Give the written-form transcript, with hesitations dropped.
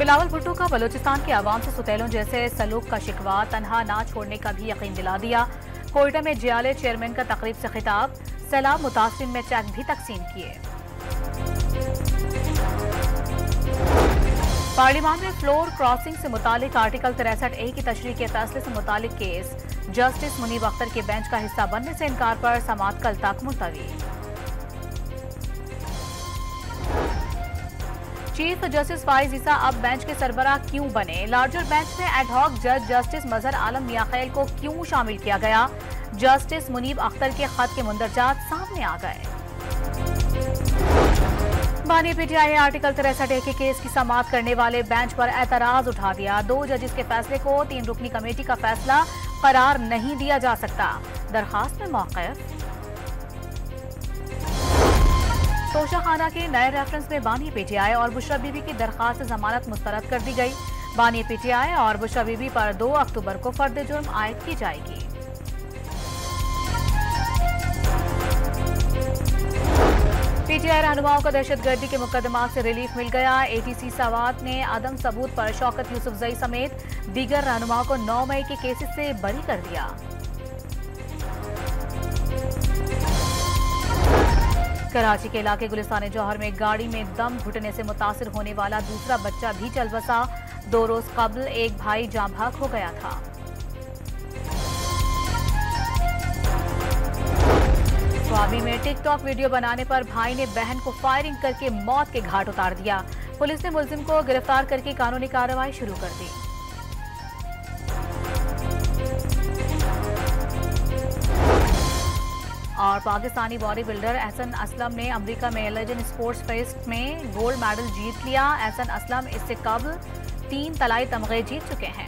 बिलावल भुट्टो का बलूचिस्तान के अवाम से सुतेलों जैसे सलूक का शिकवा तनहा ना छोड़ने का भी यकीन दिला दिया। कोयटा में जियाले चेयरमैन का तकरीब से खिताब, सैलाब मुतासिरीन में चेक भी तकसीम किए। पार्लियामान में फ्लोर क्रॉसिंग से मुतालिक आर्टिकल 63A की तशरीह के फैसले से मुतालिक केस, जस्टिस मुनीब अख्तर के बेंच का हिस्सा बनने से इनकार पर समाअत कल तक मुलतवी। चीफ जस्टिस फाइज ईसा अब बेंच के सरबराह क्यों बने? लार्जर बेंच में एडहॉक जज जस्टिस मजहर आलम मियाखैल को क्यों शामिल किया गया? जस्टिस मुनीब अख्तर के खत के मुंदरजात सामने आ गए। बानी पीटीआई ने आर्टिकल 63A के केस की समाअत करने वाले बेंच पर एतराज उठा दिया। 2 जजेस के फैसले को 3 रुकनी कमेटी का फैसला करार नहीं दिया जा सकता। दरखास्त में मौक़िफ़। तोशाखाना के नए रेफरेंस में बानी पीटीआई और बुशरा बीबी की दरखास्त जमानत मुस्तरद कर दी गई। बानी पीटीआई और बुशरा बीबी पर 2 अक्टूबर को फर्द जुर्म आयद की जाएगी। पीटीआई रहनुमाओं को दहशतगर्दी के मुकदमात से रिलीफ मिल गया। एटीसी सावात ने अदम सबूत पर शौकत यूसुफजई समेत दीगर रहनुमाओं को 9 मई के केसेस से बरी कर दिया। कराची के इलाके गुलिस्तान जौहर में गाड़ी में दम घुटने से मुतासिर होने वाला दूसरा बच्चा भी चल बसा। 2 रोज कबल एक भाई जाँ भाग हो गया था। स्वाबी में टिकटॉक वीडियो बनाने पर भाई ने बहन को फायरिंग करके मौत के घाट उतार दिया। पुलिस ने मुलजिम को गिरफ्तार करके कानूनी कार्रवाई शुरू कर दी। और पाकिस्तानी बॉडी बिल्डर एहसन असलम ने अमेरिका में लेजेंड स्पोर्ट्स फेस्ट में गोल्ड मेडल जीत लिया। एहसन असलम इससे कबल 3 तलाई तमगे जीत चुके हैं।